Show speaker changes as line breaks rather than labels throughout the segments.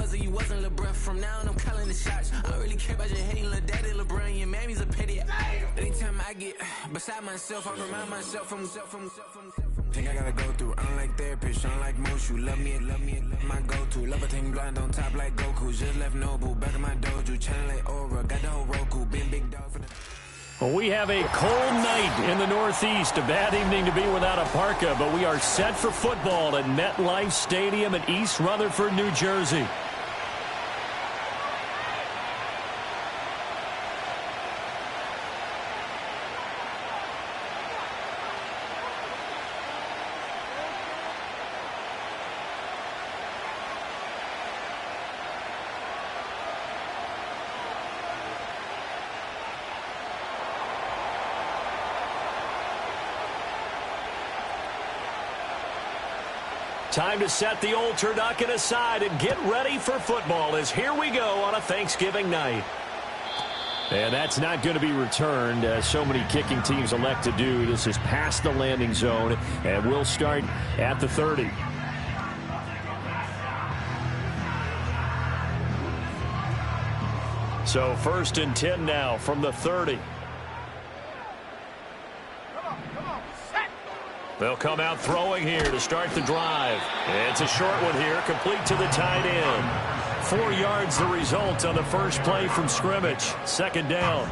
was or you wasn't LeBron. From now on, I'm calling the shots. I don't really care about your hating little daddy LeBron. Your mammy's a petty. Anytime I get beside myself, I remind myself from Think I gotta go through. I don't like therapists, I don't like most. You love me, my go-to. Love a thing blind on top like Goku. Just left Noble, back in my dojo. Channel like Aura, got the whole Roku. Been big dog for the...
Well, we have a cold night in the Northeast. A bad evening to be without a parka, but we are set for football at MetLife Stadium in East Rutherford, New Jersey. Time to set the old turducken aside and get ready for football as here we go on a Thanksgiving night. And that's not going to be returned, as so many kicking teams elect to do. This is past the landing zone, and we'll start at the 30. So 1st and 10 now from the 30. They'll come out throwing here to start the drive. It's a short one here, complete to the tight end. 4 yards the result on the first play from scrimmage. 2nd down.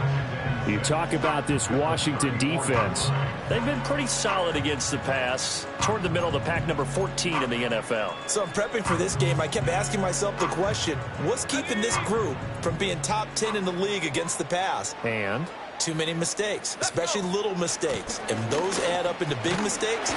You talk about this Washington defense. They've been pretty solid against the pass. Toward the middle of the pack, number 14 in the NFL.
So I'm prepping for this game. I kept asking myself the question, what's keeping this group from being top 10 in the league against the pass?
And
too many mistakes, especially little mistakes. And those add up into big mistakes.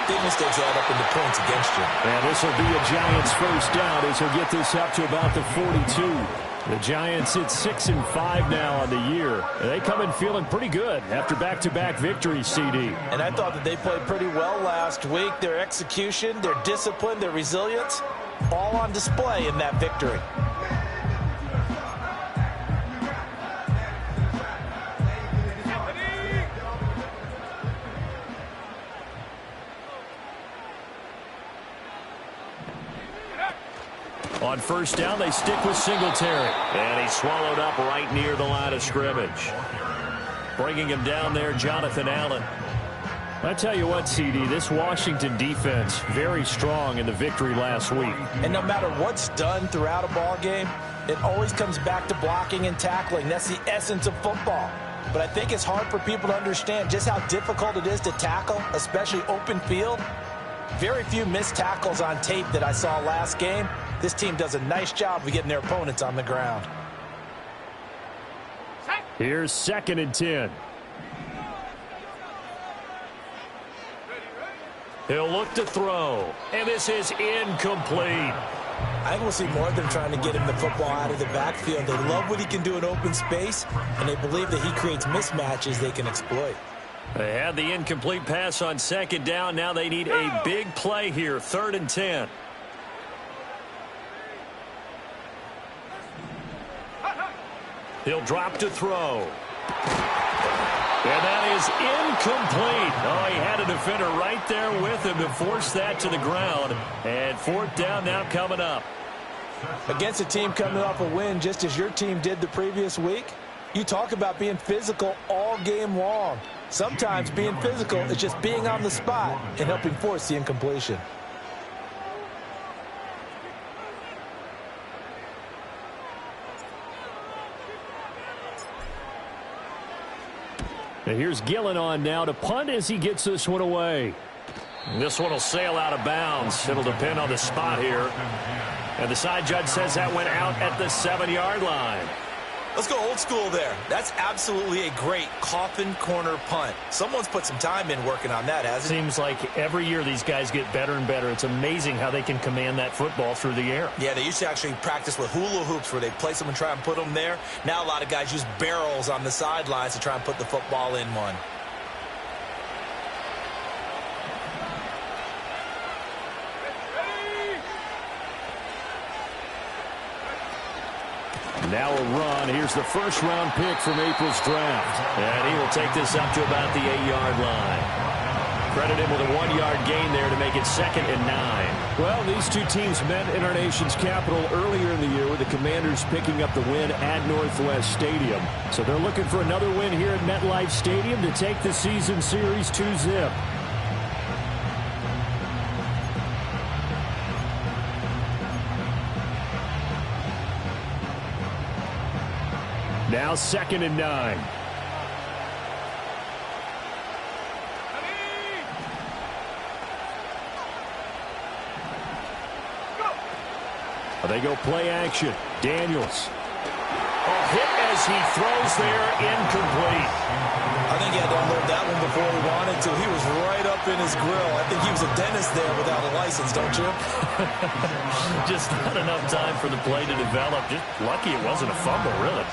Big mistakes add up into points against you.
And this will be a Giants first down as he'll get this up to about the 42. The Giants at 6-5 now on the year. They come in feeling pretty good after back-to-back victories, CD.
And I thought that they played pretty well last week. Their execution, their discipline, their resilience, all on display in that victory.
On first down, they stick with Singletary. And he's swallowed up right near the line of scrimmage. Bringing him down there, Jonathan Allen. I tell you what, CD, this Washington defense, very strong in the victory last week.
And no matter what's done throughout a ball game, it always comes back to blocking and tackling. That's the essence of football. But I think it's hard for people to understand just how difficult it is to tackle, especially open field. Very few missed tackles on tape that I saw last game. This team does a nice job of getting their opponents on the ground.
Here's 2nd and 10. He'll look to throw, and this is incomplete.
I think we'll see more of them trying to get him the football out of the backfield. They love what he can do in open space, and they believe that he creates mismatches they can exploit.
They had the incomplete pass on 2nd down. Now they need a big play here, 3rd and 10. He'll drop to throw. And that is incomplete. Oh, he had a defender right there with him to force that to the ground. And 4th down now coming up.
Against a team coming off a win just as your team did the previous week, you talk about being physical all game long. Sometimes being physical is just being on the spot and helping force the incompletion.
And here's Gillen on now to punt as he gets this one away. And this one will sail out of bounds. It'll depend on the spot here. And the side judge says that went out at the 7-yard line.
Let's go old school there. That's absolutely a great coffin corner punt. Someone's put some time in working on that, hasn't it?
Seems like every year these guys get better and better. It's amazing how they can command that football through the air.
Yeah, they used to actually practice with hula hoops where they place them and try and put them there. Now a lot of guys use barrels on the sidelines to try and put the football in one.
Now a run. Here's the first-round pick from April's draft. And he will take this up to about the 8-yard line. Credit him with a 1-yard gain there to make it 2nd and 9.
Well, these two teams met in our nation's capital earlier in the year with the Commanders picking up the win at Northwest Stadium. So they're looking for another win here at MetLife Stadium to take the season series 2-zip. Now 2nd and 9. They go play action. Daniels.
A hit as he throws there, incomplete.
I think he had to unload that one before he wanted to. He was right up in his grill. I think he was a dentist there without a license, don't you?
Just not enough time for the play to develop. Just lucky it wasn't a fumble, really.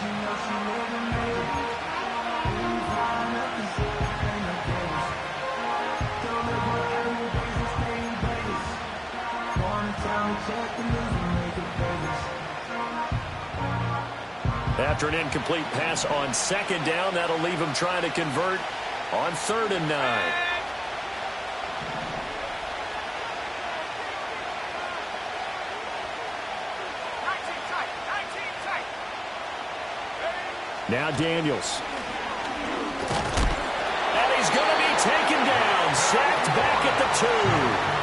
After an incomplete pass on 2nd down, that'll leave him trying to convert on 3rd and 9.
Now Daniels.
And he's going to be taken down, sacked back at the 2.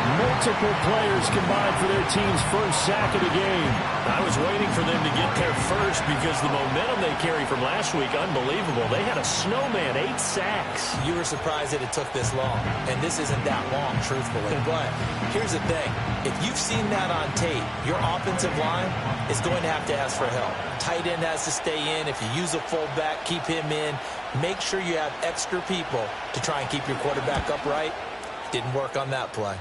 Multiple players combined for their team's first sack of the game.
I was waiting for them to get there first because the momentum they carry from last week, unbelievable. They had a snowman, 8 sacks.
You were surprised that it took this long, and this isn't that long, truthfully. But here's the thing. If you've seen that on tape, your offensive line is going to have to ask for help. Tight end has to stay in. If you use a fullback, keep him in. Make sure you have extra people to try and keep your quarterback upright. Didn't work on that play.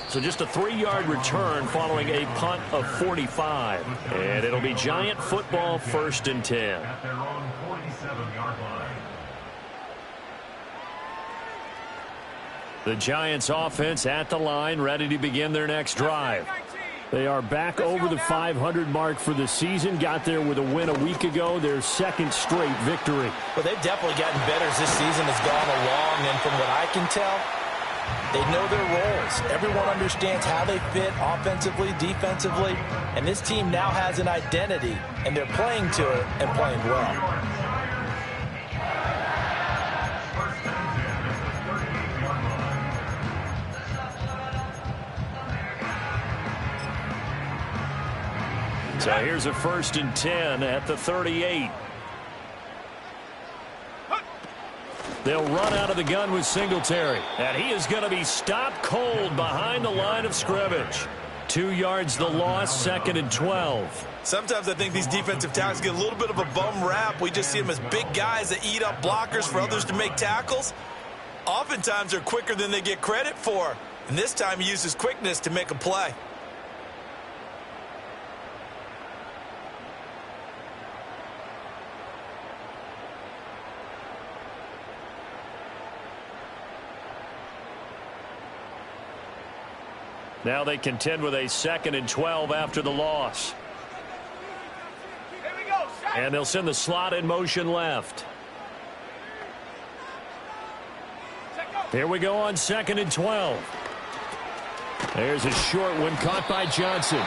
So just a 3-yard return following a punt of 45. And it'll be Giant football, 1st and 10.
At their own 47-yard line.
The Giants offense at the line, ready to begin their next drive.
They are back over the 500 mark for the season. Got there with a win a week ago, their 2nd straight victory.
Well, they've definitely gotten better as this season has gone along, and from what I can tell, they know their roles. Everyone understands how they fit offensively, defensively, and this team now has an identity, and they're playing to it and playing well.
So here's a 1st and 10 at the 38. They'll run out of the gun with Singletary. And he is going to be stopped cold behind the line of scrimmage. 2 yards the loss, 2nd and 12.
Sometimes I think these defensive tackles get a little bit of a bum rap. We just see them as big guys that eat up blockers for others to make tackles. Oftentimes they're quicker than they get credit for. And this time he uses quickness to make a play.
Now they contend with a 2nd and 12 after the loss. And they'll send the slot in motion left. Here we go on 2nd and 12. There's a short one caught by Johnson.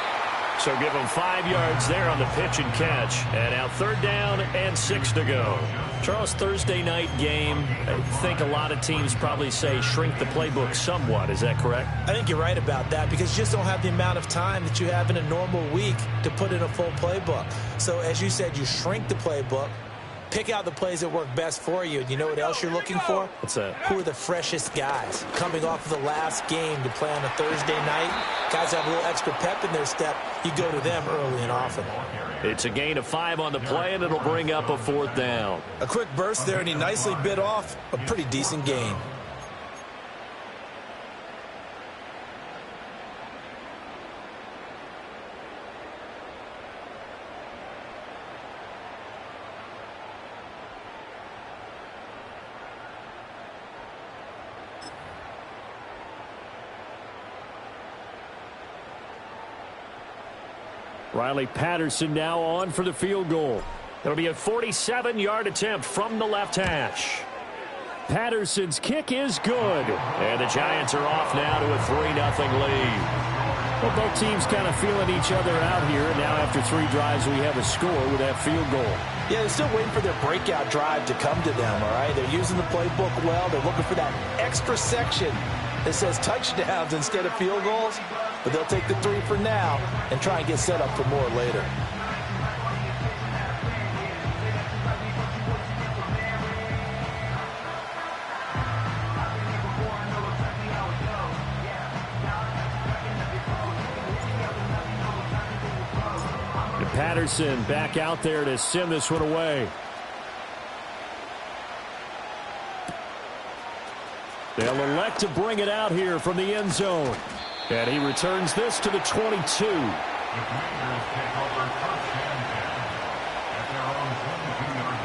So give them 5 yards there on the pitch and catch. And now 3rd down and 6 to go. Charles, Thursday night game, I think a lot of teams probably say shrink the playbook somewhat. Is that correct?
I think you're right about that because you just don't have the amount of time that you have in a normal week to put in a full playbook. So as you said, you shrink the playbook, pick out the plays that work best for you. You know what else you're looking for?
What's that?
Who are the freshest guys coming off of the last game to play on a Thursday night? Guys have a little extra pep in their step. You go to them early and often.
It's a gain of 5 on the play, and it'll bring up a 4th down.
A quick burst there, and he nicely bit off a pretty decent gain.
Riley Patterson now on for the field goal.
It'll be a 47-yard attempt from the left hash.
Patterson's kick is good.
And the Giants are off now to a 3-0 lead.
Well, both teams kind of feeling each other out here. And now after 3 drives, we have a score with that field goal.
Yeah, they're still waiting for their breakout drive to come to them, all right? They're using the playbook well. They're looking for that extra section that says touchdowns instead of field goals. But they'll take the 3 for now and try and get set up for more later.
Patterson back out there to send this one away. They'll elect to bring it out here from the end zone. And he returns this to the 22.
The Commanders take over first and 10 at their own 22-yard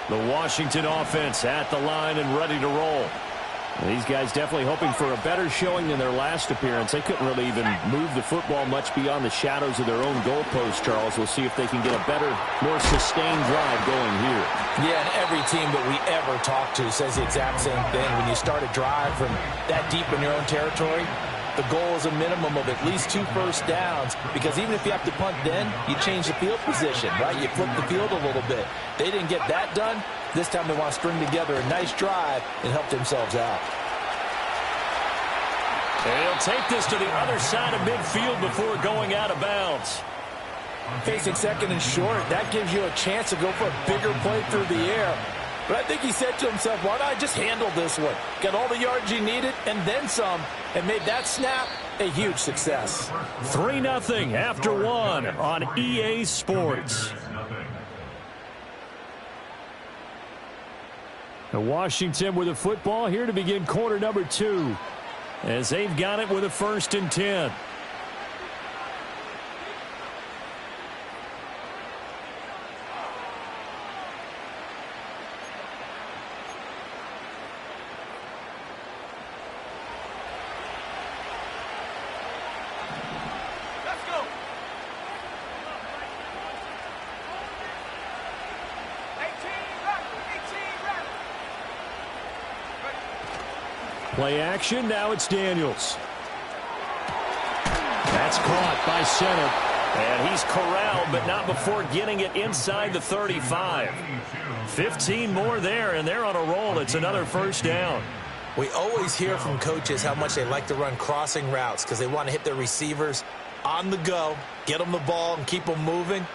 line.
The Washington offense at the line and ready to roll.
These guys definitely hoping for a better showing than their last appearance. They couldn't really even move the football much beyond the shadows of their own goalpost, Charles. We'll see if they can get a better, more sustained drive going here.
Yeah, and every team that we ever talk to says the exact same thing. When you start a drive from that deep in your own territory, the goal is a minimum of at least 2 first downs, because even if you have to punt then, you change the field position, right? You flip the field a little bit. They didn't get that done. This time they want to string together a nice drive and help themselves out.
And he'll take this to the other side of midfield before going out of bounds.
Facing second and short, that gives you a chance to go for a bigger play through the air. But I think he said to himself, why not just handle this one? Got all the yards you needed and then some, and made that snap a huge success.
3-0 after 1 on EA Sports.
And Washington with the football here to begin quarter number 2. As they've got it with a 1st and 10. Play action, now it's Daniels.
That's caught by center. And he's corralled, but not before getting it inside the 35. 15 more there, and they're on a roll. It's another first down.
We always hear from coaches how much they like to run crossing routes because they want to hit their receivers on the go, get them the ball, and keep them moving.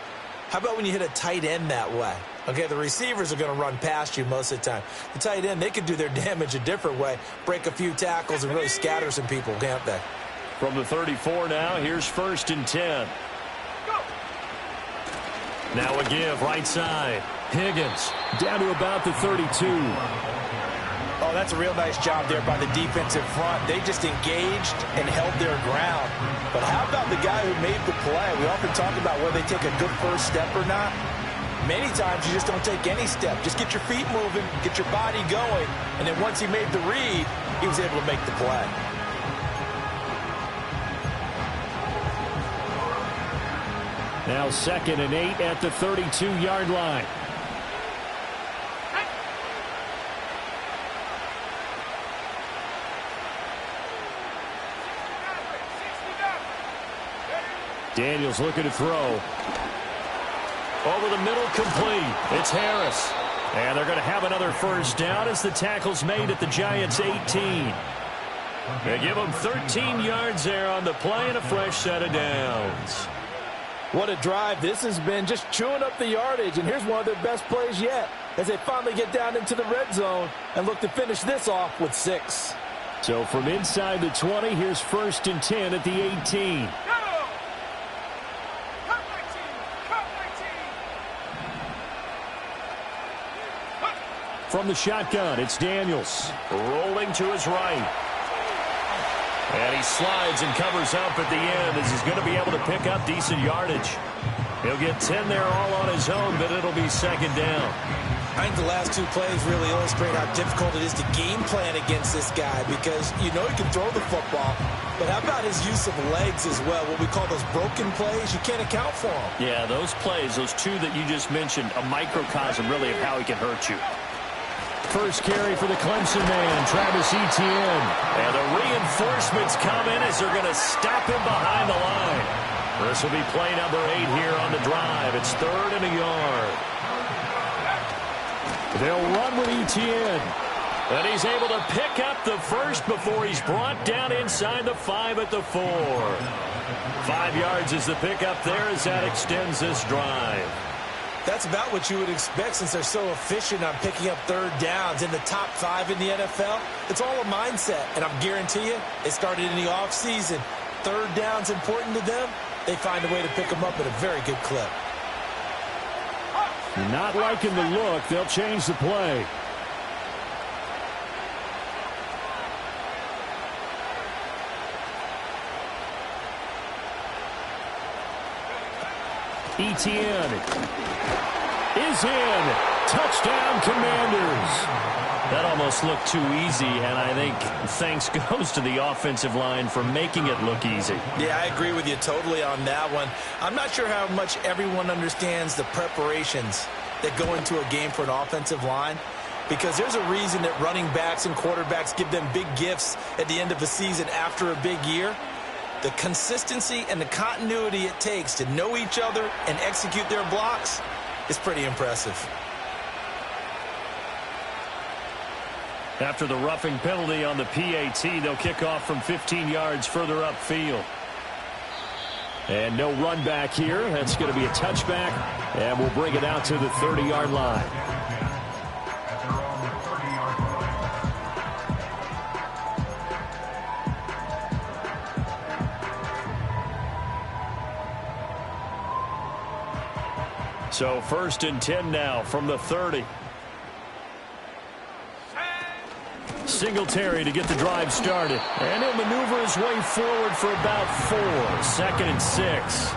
How about when you hit a tight end that way? Okay, the receivers are going to run past you most of the time. The tight end, they could do their damage a different way, break a few tackles, and really scatter some people, can't they?
From the 34 now, here's 1st and 10. Now a give right side. Higgins
down to about the 32.
Oh, that's a real nice job there by the defensive front. They just engaged and held their ground. But how about the guy who made the play? We often talk about whether they take a good first step or not. Many times you just don't take any step. Just get your feet moving, get your body going, and then once he made the read, he was able to make the play.
Now 2nd and 8 at the 32-yard line. Daniels looking to throw.
Over the middle, complete. It's Harris. And they're going to have another first down as the tackle's made at the Giants' 18. They give them 13 yards there on the play and a fresh set of downs.
What a drive this has been, just chewing up the yardage. And here's one of their best plays yet as they finally get down into the red zone and look to finish this off with 6.
So from inside the 20, here's 1st and 10 at the 18. From the shotgun, it's Daniels.
Rolling to his right. And he slides and covers up at the end as he's going to be able to pick up decent yardage. He'll get 10 there all on his own, but it'll be 2nd down.
I think the last two plays really illustrate how difficult it is to game plan against this guy because you know he can throw the football, but how about his use of legs as well? What we call those broken plays, you can't account for them.
Yeah, those plays, those two that you just mentioned, a microcosm really of how he can hurt you.
First carry for the Clemson man, Travis Etienne.
And the reinforcements come in as they're going to stop him behind the line. This will be play number 8 here on the drive. It's 3rd and a yard.
They'll run with Etienne.
And he's able to pick up the first before he's brought down inside the 5 at the 4. 5 yards is the pickup there as that extends this drive.
That's about what you would expect since they're so efficient on picking up third downs in the top 5 in the NFL. It's all a mindset, and I guarantee you it started in the offseason. Third down's important to them. They find a way to pick them up at a very good clip.
Not liking the look. They'll change the play. Etienne is in. Touchdown, Commanders.
That almost looked too easy, and I think thanks goes to the offensive line for making it look easy.
Yeah, I agree with you totally on that one. I'm not sure how much everyone understands the preparations that go into a game for an offensive line, because there's a reason that running backs and quarterbacks give them big gifts at the end of a season after a big year. The consistency and the continuity it takes to know each other and execute their blocks is pretty impressive.
After the roughing penalty on the PAT, they'll kick off from 15 yards further upfield.
And no run back here. That's going to be a touchback, and we'll bring it out to the 30-yard line.
So 1st and 10 now from the 30.
Singletary to get the drive started.
And he'll maneuver his way forward for about 4. 2nd and 6.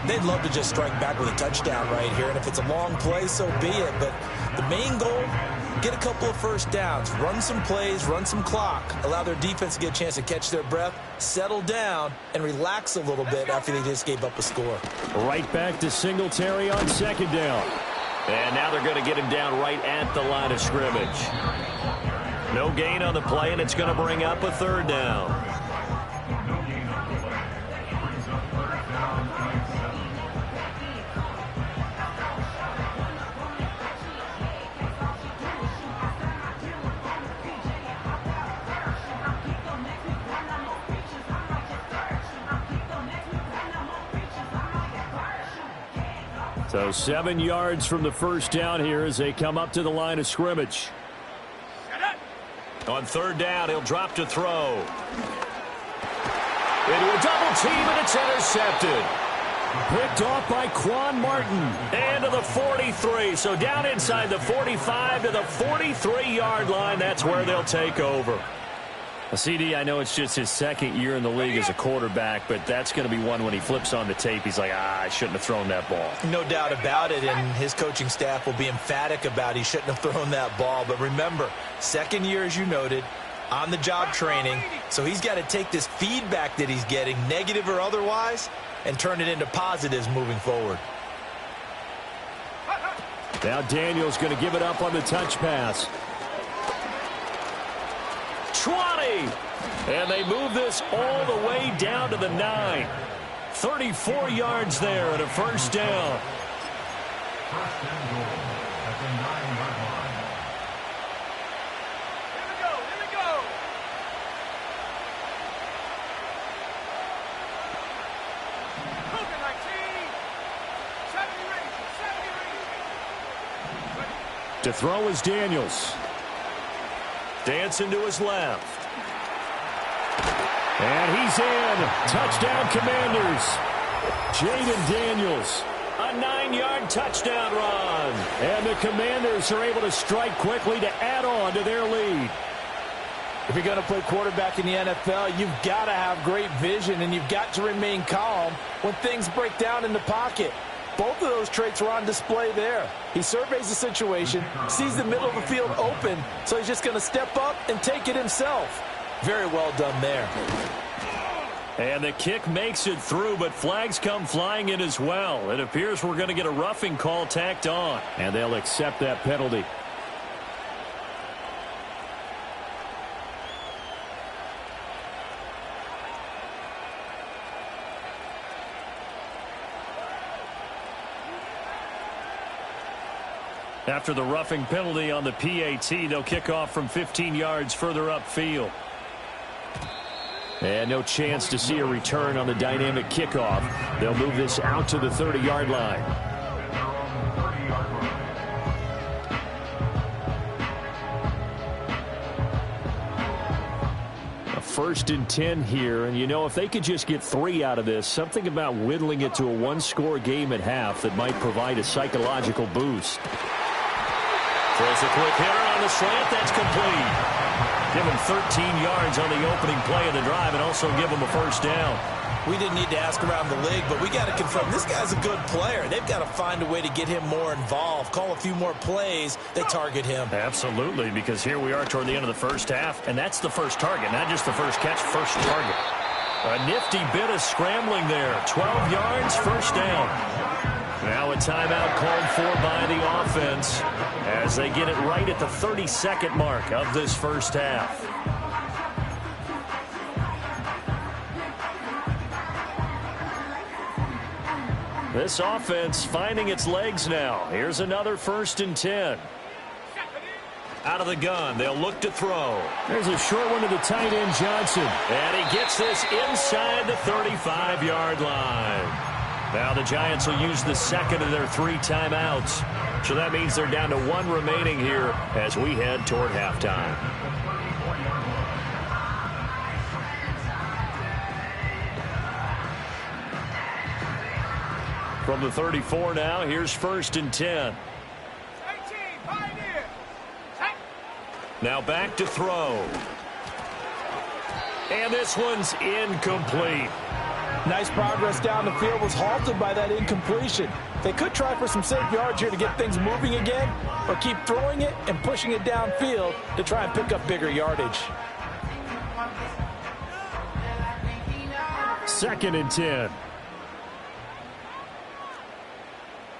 They'd love to just strike back with a touchdown right here, and if it's a long play, so be it. But the main goal, get a couple of first downs, run some plays, run some clock, allow their defense to get a chance to catch their breath, settle down, and relax a little bit after they just gave up a score.
Right back to Singletary on 2nd down.
And now they're going to get him down right at the line of scrimmage. No gain on the play, and it's going to bring up a 3rd down.
So 7 yards from the first down here as they come up to the line of scrimmage.
On 3rd down, he'll drop to throw. Into a double team, and it's intercepted.
Picked off by Quan Martin.
And to the 43. So down inside the 45 to the 43-yard line. That's where they'll take over.
CD, I know it's just his 2nd year in the league as a quarterback, but that's going to be one when he flips on the tape. He's like, I shouldn't have thrown that ball.
No doubt about it, and his coaching staff will be emphatic about he shouldn't have thrown that ball. But remember, 2nd year, as you noted, on-the-job training, so he's got to take this feedback that he's getting, negative or otherwise, and turn it into positives moving forward.
Now Daniel's going to give it up on the touch pass.
20. And they move this all the way down to the 9. 34 yards there and a 1st down.
1st and goal at the 9-yard line.
Here we go. Cougar 19. 70 range.
To throw is Daniels.
Dancing to his left.
And he's in. Touchdown, Commanders. Jaden Daniels.
A 9-yard touchdown run.
And the Commanders are able to strike quickly to add on to their lead.
If you're going to play quarterback in the NFL, you've got to have great vision, and you've got to remain calm when things break down in the pocket. Both of those traits were on display there. He surveys the situation, sees the middle of the field open, so he's just going to step up and take it himself. Very well done there.
And the kick makes it through, but flags come flying in as well. It appears we're going to get a roughing call tacked on.
And they'll accept that penalty.
After the roughing penalty on the PAT, they'll kick off from 15 yards further upfield.
And no chance to see a return on the dynamic kickoff. They'll move this out to the 30-yard line. A 1st and 10 here, and you know, if they could just get 3 out of this, something about whittling it to a one-score game at half that might provide a psychological boost.
Throws a quick hitter on the slant. That's complete. Give him 13 yards on the opening play of the drive and also give him a first down.
We didn't need to ask around the league, but we got to confirm this guy's a good player. They've got to find a way to get him more involved, call a few more plays that target him.
Absolutely, because here we are toward the end of the first half, and that's the first target, not just the first catch, first target. A nifty bit of scrambling there. 12 yards, first down. Now a timeout called for by the offense as they get it right at the 32nd mark of this first half. This offense finding its legs now. Here's another 1st and 10. Out of the gun, they'll look to throw.
There's a short one to the tight end, Johnson.
And he gets this inside the 35-yard line. Now the Giants will use the second of their 3 timeouts. So that means they're down to 1 remaining here as we head toward halftime. From the 34 now, here's 1st and 10. Now back to throw. And this one's incomplete.
Nice progress down the field, was halted by that incompletion. They could try for some safe yards here to get things moving again, or keep throwing it and pushing it downfield to try and pick up bigger yardage.
2nd and 10.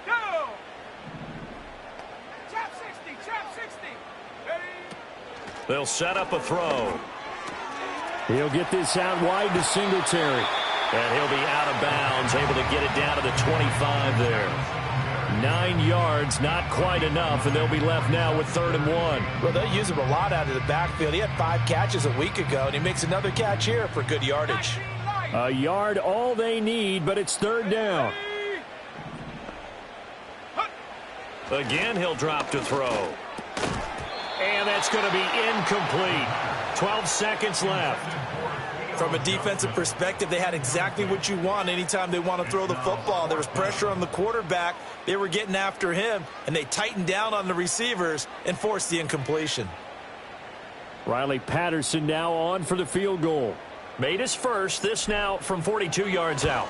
Go! Chop 60. Ready?
They'll set up a throw.
He'll get this out wide to Singletary.
And he'll be out of bounds, able to get it down to the 25 there. 9 yards, not quite enough, and they'll be left now with 3rd and 1.
Well, they use him a lot out of the backfield. He had 5 catches a week ago, and he makes another catch here for good yardage.
A yard all they need, but it's 3rd down.
Again, he'll drop to throw. And that's going to be incomplete. 12 seconds left.
From a defensive perspective, they had exactly what you want anytime they want to throw the football. There was pressure on the quarterback. They were getting after him, and they tightened down on the receivers and forced the incompletion.
Riley Patterson now on for the field goal.
Made his first, this now from 42 yards out.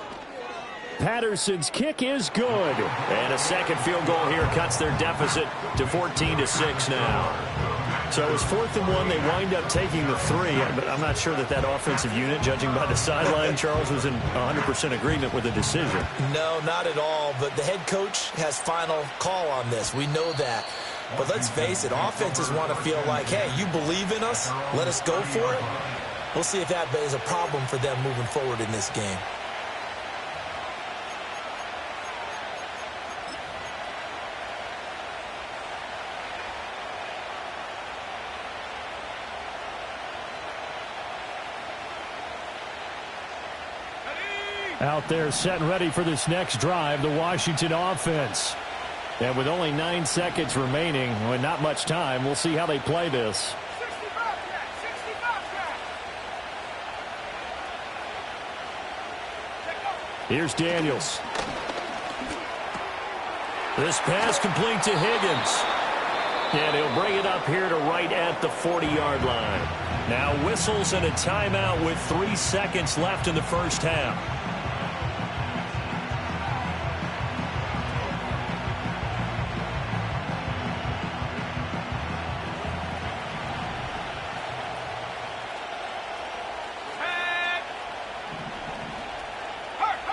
Patterson's kick is good.
And a second field goal here cuts their deficit to 14-6 now. So it was 4th and 1. They wind up taking the 3. But I'm not sure that offensive unit, judging by the sideline, Charles, was in 100% agreement with the decision.
No, not at all. But the head coach has final call on this. We know that. But let's face it, offenses want to feel like, hey, you believe in us, let us go for it. We'll see if that is a problem for them moving forward in this game.
Out there set and ready for this next drive, the Washington offense. And with only 9 seconds remaining, and not much time, we'll see how they play this.
65
Here's Daniels.
This pass complete to Higgins. And he'll bring it up here to right at the 40-yard line. Now whistles and a timeout with 3 seconds left in the first half.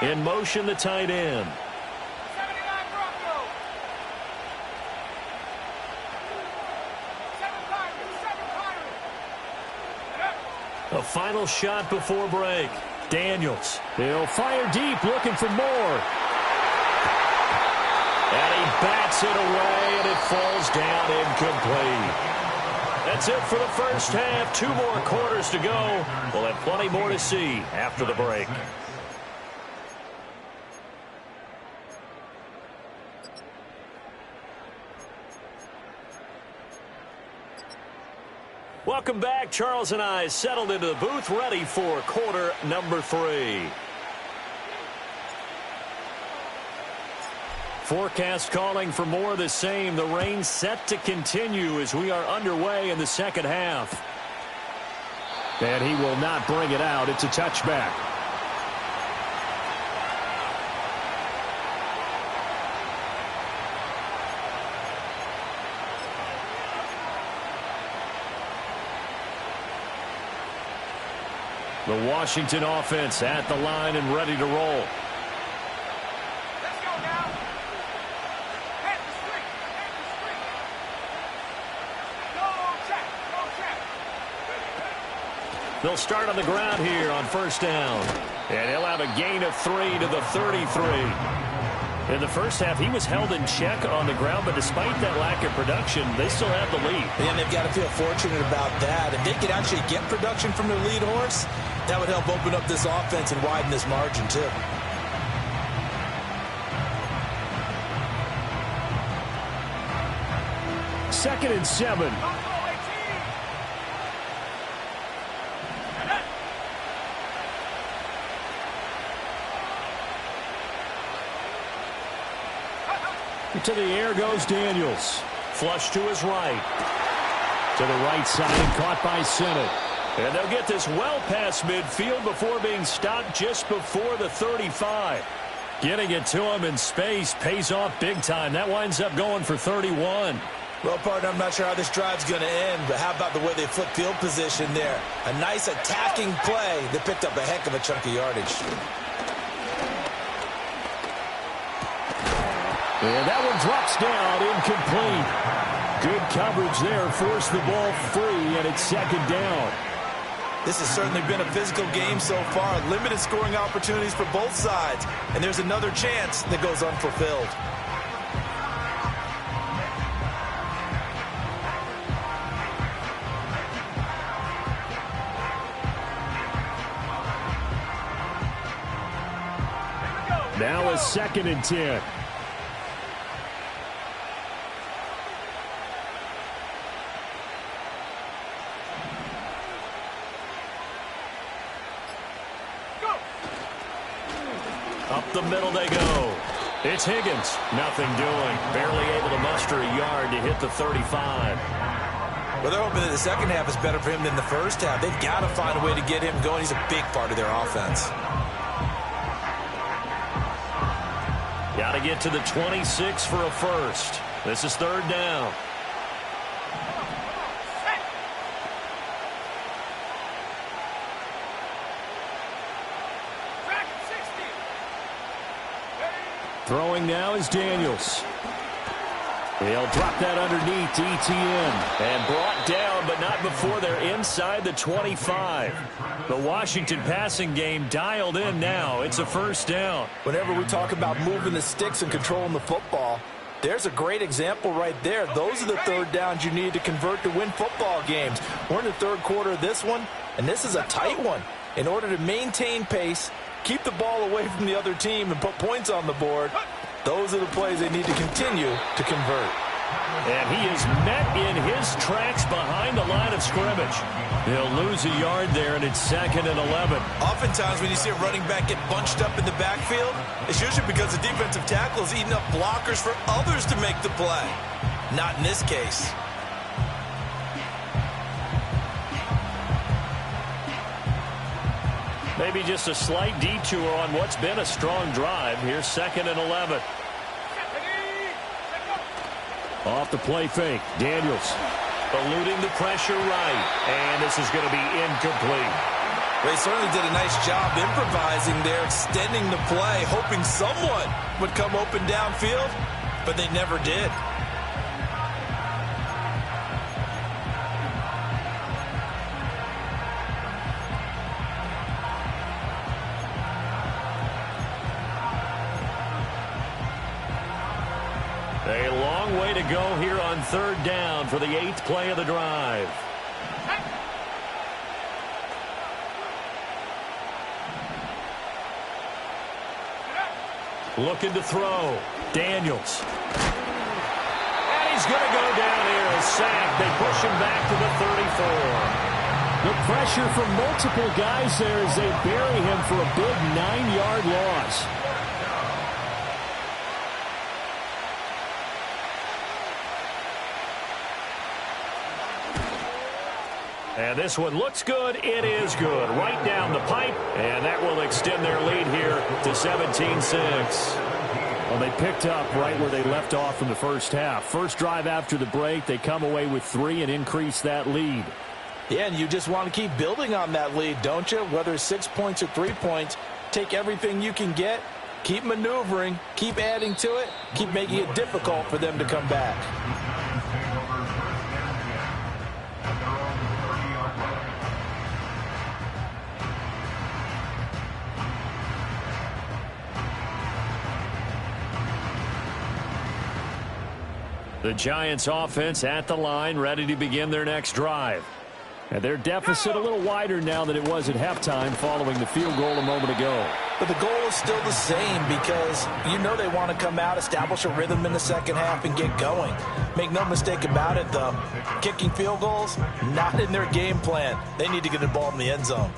In motion, the tight end.
79 Bronco. 7 Pirates.
A final shot before break. Daniels. He'll fire deep, looking for more. And he bats it away, and it falls down incomplete. That's it for the first half. 2 more quarters to go. We'll have plenty more to see after the break. Welcome back. Charles and I settled into the booth, ready for quarter number 3. Forecast calling for more of the same. The rain set to continue as we are underway in the second half.
And he will not bring it out. It's a touchback. The Washington offense at the line and ready to roll.
Let's go now. Head the street. Head the street. Go check. Go check.
They'll start on the ground here on first down. And he'll have a gain of 3 to the 33. In the first half, he was held in check on the ground, but despite that lack of production, they still have the lead.
And they've got to feel fortunate about that. If they could actually get production from their lead horse, that would help open up this offense and widen this margin, too.
Second and 7. To the air goes Daniels.
Flush to his right.
To the right side and caught by Sennett.
And they'll get this well past midfield before being stopped just before the 35. Getting it to him in space pays off big time. That winds up going for 31.
Well, partner, I'm not sure how this drive's going to end, but how about the way they flip field position there? A nice attacking play that picked up a heck of a chunk of yardage.
And that one drops down, incomplete. Good coverage there, forced the ball free, and it's second down.
This has certainly been a physical game so far. Limited scoring opportunities for both sides. And there's another chance that goes unfulfilled.
Now a second and 10.
Up the middle they go. It's Higgins. Nothing doing. Barely able to muster a yard to hit the 35.
Well, they're hoping that the second half is better for him than the first half. They've got to find a way to get him going. He's a big part of their offense.
Got to get to the 26 for a first. This is third down.
Throwing now is Daniels. He'll drop that underneath to ETN.
And brought down, but not before they're inside the 25. The Washington passing game dialed in now. It's a first down.
Whenever we talk about moving the sticks and controlling the football, there's a great example right there. Those are the third downs you need to convert to win football games. We're in the third quarter of this one, and this is a tight one. In order to maintain pace, keep the ball away from the other team, and put points on the board, those are the plays they need to continue to convert.
And he is met in his tracks behind the line of scrimmage. He'll lose a yard there, and it's second and 11.
Oftentimes when you see a running back get bunched up in the backfield, it's usually because the defensive tackle is eating up blockers for others to make the play. Not in this case.
Maybe just a slight detour on what's been a strong drive. Here's second and 11.
Off the play fake, Daniels.
Eluding the pressure right. And this is going to be incomplete.
They certainly did a nice job improvising there, extending the play, hoping someone would come open downfield, but they never did.
A long way to go here on third down for the 8th play of the drive. Looking to throw. Daniels. And he's going to go down here. A sack. They push him back to the 34.
The pressure from multiple guys there as they bury him for a big 9-yard loss.
And this one looks good. It is good. Right down the pipe. And that will extend their lead here to 17-6.
Well, they picked up right where they left off in the first half. First drive after the break, they come away with 3 and increase that lead.
Yeah, and you just want to keep building on that lead, don't you? Whether it's 6 points or 3 points, take everything you can get, keep maneuvering, keep adding to it, keep making it difficult for them to come back.
The Giants offense at the line, ready to begin their next drive.
And their deficit a little wider now than it was at halftime following the field goal a moment ago.
But the goal is still the same because you know they want to come out, establish a rhythm in the second half, and get going. Make no mistake about it, though. Kicking field goals, not in their game plan. They need to get the ball in the end zone.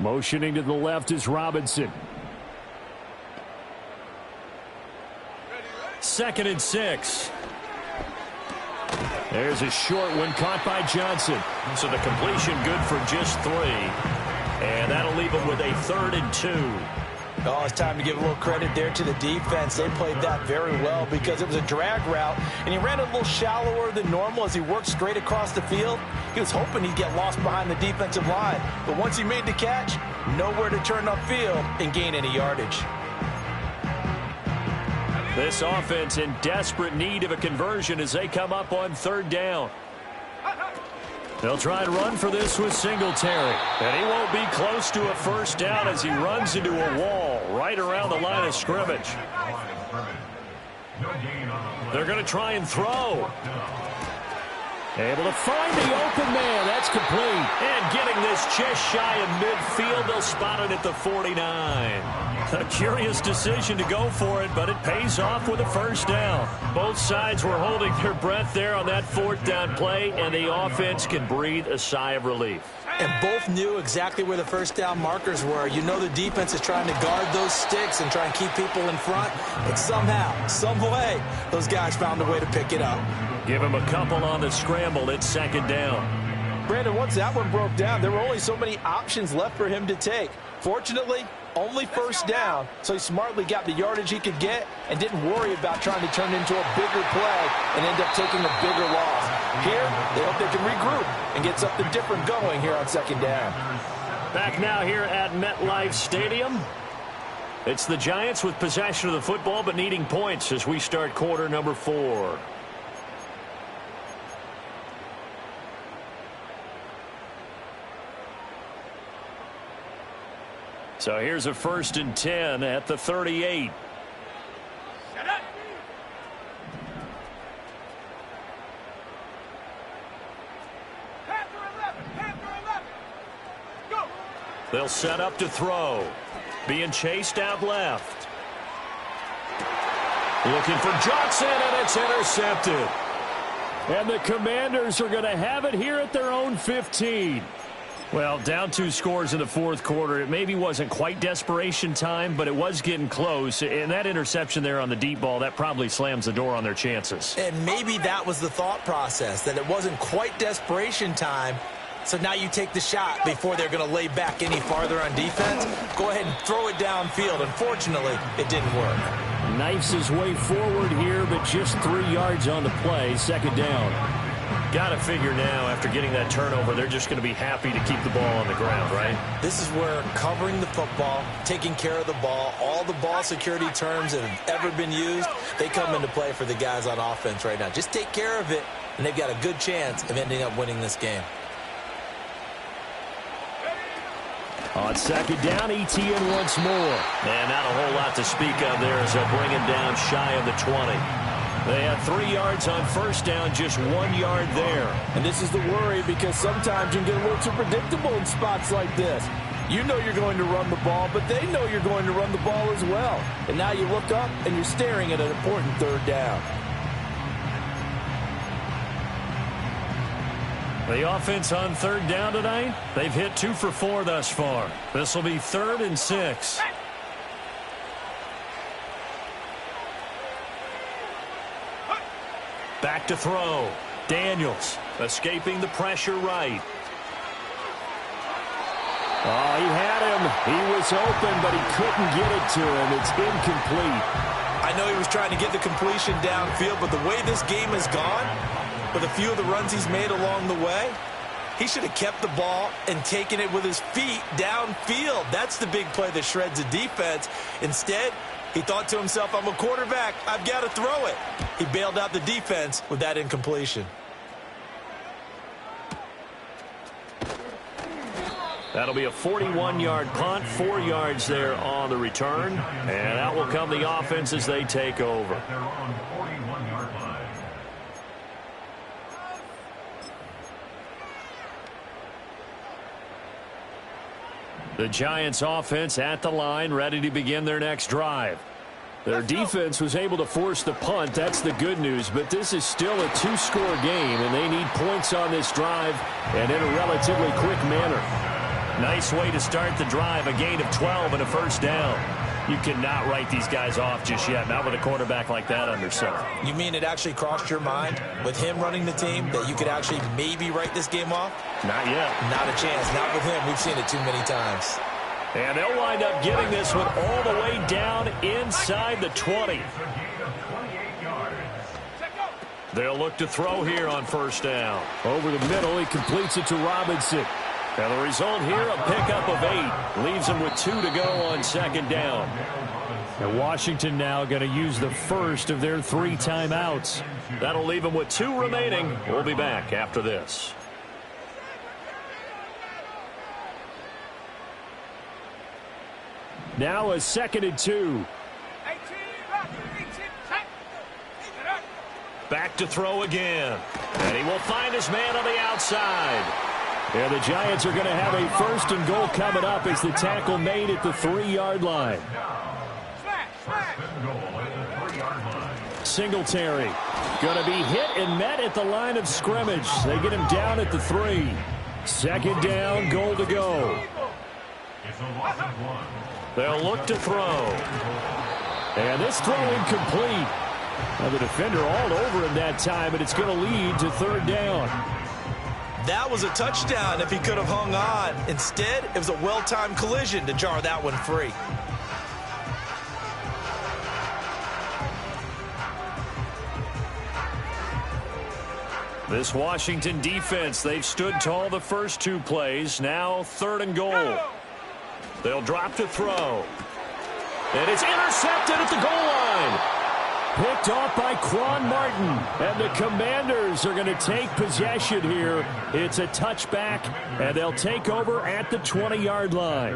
Motioning to the left is Robinson.
2nd and 6. There's a short one caught by Johnson. So the completion good for just 3. And that'll leave them with a 3rd and 2.
Oh, it's time to give a little credit there to the defense. They played that very well because it was a drag route, and he ran a little shallower than normal as he worked straight across the field. He was hoping he'd get lost behind the defensive line, but once he made the catch, nowhere to turn upfield and gain any yardage.
This offense in desperate need of a conversion as they come up on 3rd down. They'll try and run for this with Singletary. And he won't be close to a first down as he runs into a wall right around the line of scrimmage. They're going to try and throw. Able to find the open man. That's complete. And getting this just shy of midfield. They'll spot it at the 49. A curious decision to go for it, but it pays off with a first down. Both sides were holding their breath there on that 4th down play, and the offense can breathe a sigh of relief.
And both knew exactly where the first down markers were. You know the defense is trying to guard those sticks and try and keep people in front. But somehow, some way, those guys found a way to pick it up.
Give him a couple on the scramble. It's 2nd down.
Brandon, once that one broke down, there were only so many options left for him to take. Fortunately, only first down, so he smartly got the yardage he could get and didn't worry about trying to turn into a bigger play and end up taking a bigger loss. Here, they hope they can regroup and get something different going here on 2nd down.
Back now here at MetLife Stadium. It's the Giants with possession of the football but needing points as we start quarter number 4. So here's a 1st and 10 at the 38.
Set up. Panther 11. Go.
They'll set up to throw. Being chased out left. Looking for Johnson, and it's intercepted.
And the Commanders are going to have it here at their own 15.
Well, down 2 scores in the 4th quarter. It maybe wasn't quite desperation time, but it was getting close. And that interception there on the deep ball, that probably slams the door on their chances.
And maybe that was the thought process, that it wasn't quite desperation time, So now you take the shot before they're going to lay back any farther on defense. Go ahead and throw it downfield. Unfortunately, it didn't work.
Knifes his way forward here, but just 3 yards on the play. Second down.
Got to figure now, after getting that turnover, they're just going to be happy to keep the ball on the ground, right?
This is where covering the football, taking care of the ball, all the ball security terms that have ever been used, they come into play for the guys on offense right now. Just take care of it, and they've got a good chance of ending up winning this game.
On second down, Etienne once more. And not a whole lot to speak of there as they'll bring him down shy of the 20. They had 3 yards on first down, just 1 yard there.
And this is the worry, because sometimes you can get a little too predictable in spots like this. You know you're going to run the ball, but they know you're going to run the ball as well. And now you look up and you're staring at an important third down.
The offense on third down tonight, they've hit 2 for 4 thus far. This will be 3rd and 6. Back to throw. Daniels escaping the pressure right.
Oh, he had him. He was open, but he couldn't get it to him. It's incomplete.
I know he was trying to get the completion downfield, but the way this game has gone, with a few of the runs he's made along the way, he should have kept the ball and taken it with his feet downfield. That's the big play that shreds the defense. Instead, he thought to himself, I'm a quarterback, I've got to throw it. He bailed out the defense with that incompletion.
That'll be a 41-yard punt, 4 yards there on the return. And out will come the offense as they take over.
They're on 41-yard line.
The Giants offense at the line, ready to begin their next drive.
Their defense was able to force the punt. That's the good news. But this is still a 2-score game, and they need points on this drive and in a relatively quick manner.
Nice way to start the drive, a gain of 12 and a first down. You cannot write these guys off just yet, not with a quarterback like that under center.
You mean it actually crossed your mind with him running the team that you could actually maybe write this game off?
Not yet.
Not a chance. Not with him. We've seen it too many times.
And they'll wind up getting this one all the way down inside the 20. They'll look to throw here on first down.
Over the middle, he completes it to Robinson.
And the result here, a pickup of 8. Leaves them with 2 to go on second down.
And Washington now going to use the first of their 3 timeouts.
That'll leave them with 2 remaining. We'll be back after this.
Now a 2nd and 2.
Back to throw again. And he will find his man on the outside.
And the Giants are going to have a 1st and goal coming up as the tackle made at the 3-yard line. Singletary going to be hit and met at the line of scrimmage. They get him down at the 3. 2nd down, goal to go.
They'll look to throw.
And this throw incomplete. Now the defender all over him that time, but it's going to lead to 3rd down.
That was a touchdown if he could have hung on. Instead, it was a well-timed collision to jar that one free.
This Washington defense, they've stood tall the first 2 plays. Now 3rd and goal. They'll drop to throw. And it's intercepted at the goal line.
Picked off by Quan Martin. And the Commanders are going to take possession here. It's a touchback, and they'll take over at the 20-yard line.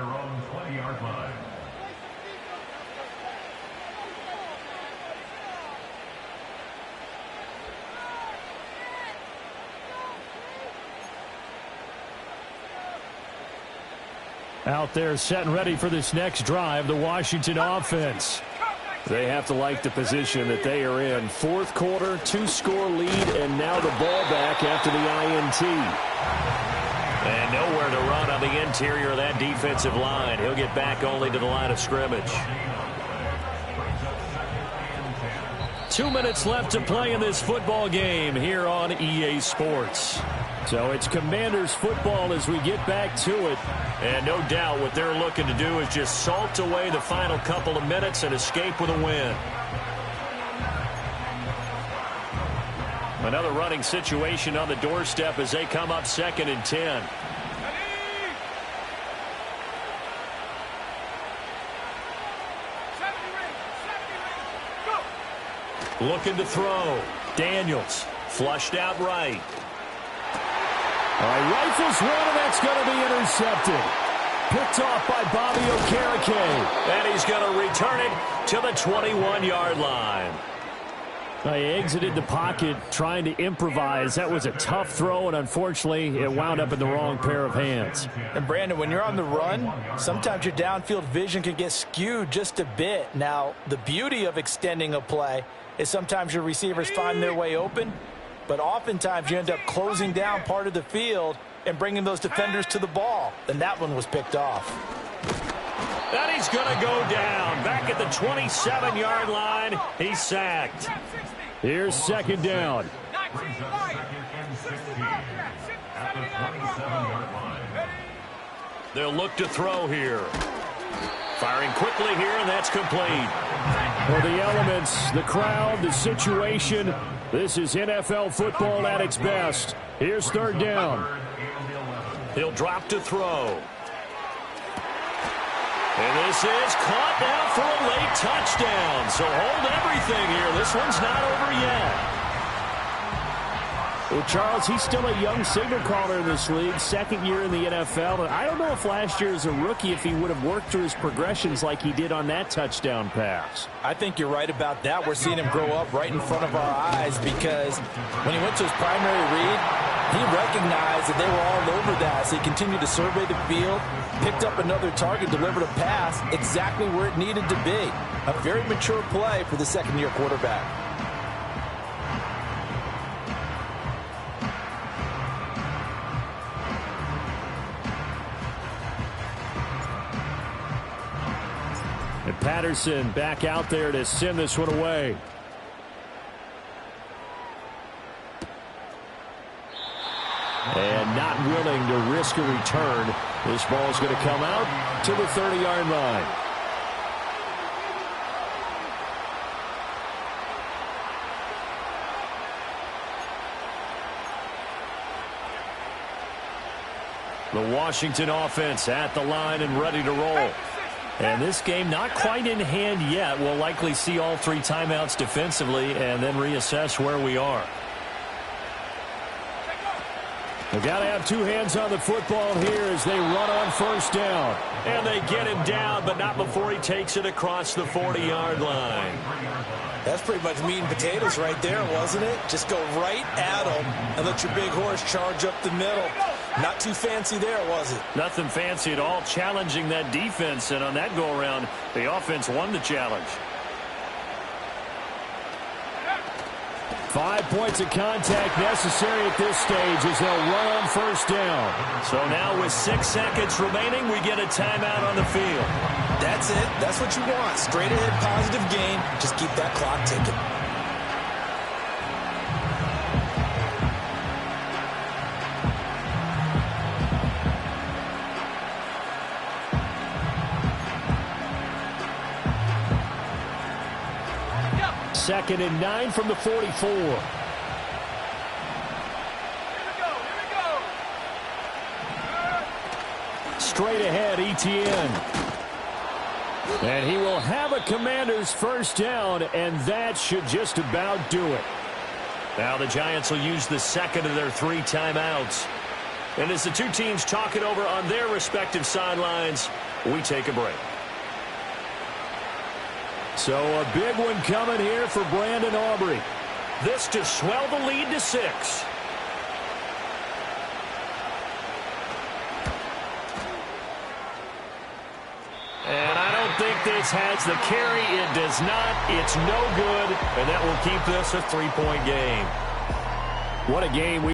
Out there set and ready for this next drive, the Washington offense. They have to like the position that they are in. 4th quarter, 2-score lead, and now the ball back after the INT.
And nowhere to run on the interior of that defensive line. He'll get back only to the line of scrimmage. 2 minutes left to play in this football game here on EA Sports.
So it's Commanders football as we get back to it.
And no doubt what they're looking to do is just salt away the final couple of minutes and escape with a win. Another running situation on the doorstep as they come up 2nd and 10. Looking to throw. Daniels flushed out right.
All right, rifles one, and that's going to be intercepted. Picked off by Bobby Okereke.
And he's going to return it to the 21-yard line.
He exited the pocket trying to improvise. That was a tough throw, and unfortunately, it wound up in the wrong pair of hands.
And, Brandon, when you're on the run, sometimes your downfield vision can get skewed just a bit. Now, the beauty of extending a play is sometimes your receivers find their way open, but oftentimes you end up closing down part of the field and bringing those defenders to the ball. And that one was picked off.
And he's going to go down. Back at the 27-yard line, he's sacked.
Here's 2nd down.
They'll look to throw here. Firing quickly here, and that's complete.
For the elements, the crowd, the situation, this is NFL football at its best. Here's 3rd down.
He'll drop to throw. And this is caught now for a late touchdown. So hold everything here. This one's not over yet.
Well, Charles, he's still a young signal caller in this league, 2nd year in the NFL. And I don't know if last year as a rookie if he would have worked through his progressions like he did on that touchdown pass.
I think you're right about that. We're seeing him grow up right in front of our eyes because when he went to his primary read, he recognized that they were all over that. So he continued to survey the field, picked up another target, delivered a pass exactly where it needed to be. A very mature play for the 2nd-year quarterback.
And Patterson back out there to send this one away. And not willing to risk a return. This ball is going to come out to the 30-yard line. The Washington offense at the line and ready to roll. And this game not quite in hand yet. We'll likely see all 3 timeouts defensively and then reassess where we are. They've got to have 2 hands on the football here as they run on 1st down.
And they get him down, but not before he takes it across the 40-yard line.
That's pretty much meat and potatoes right there, wasn't it? Just go right at him and let your big horse charge up the middle. Not too fancy there, was it?
Nothing fancy at all, challenging that defense. And on that go-around, the offense won the challenge.
5 points of contact necessary at this stage as they'll run on 1st down.
So now with 6 seconds remaining, we get a timeout on the field.
That's it. That's what you want. Straight ahead positive gain. Just keep that clock ticking.
Second and 9 from the 44.
Here we go.
Straight ahead, Etienne. And he will have a Commanders 1st down, and that should just about do it.
Now the Giants will use the 2nd of their 3 timeouts. And as the 2 teams talk it over on their respective sidelines, we take a break.
So a big one coming here for Brandon Aubrey.
This to swell the lead to 6. And I don't think this has the carry. It does not. It's no good. And that will keep this a 3-point game.
What a game.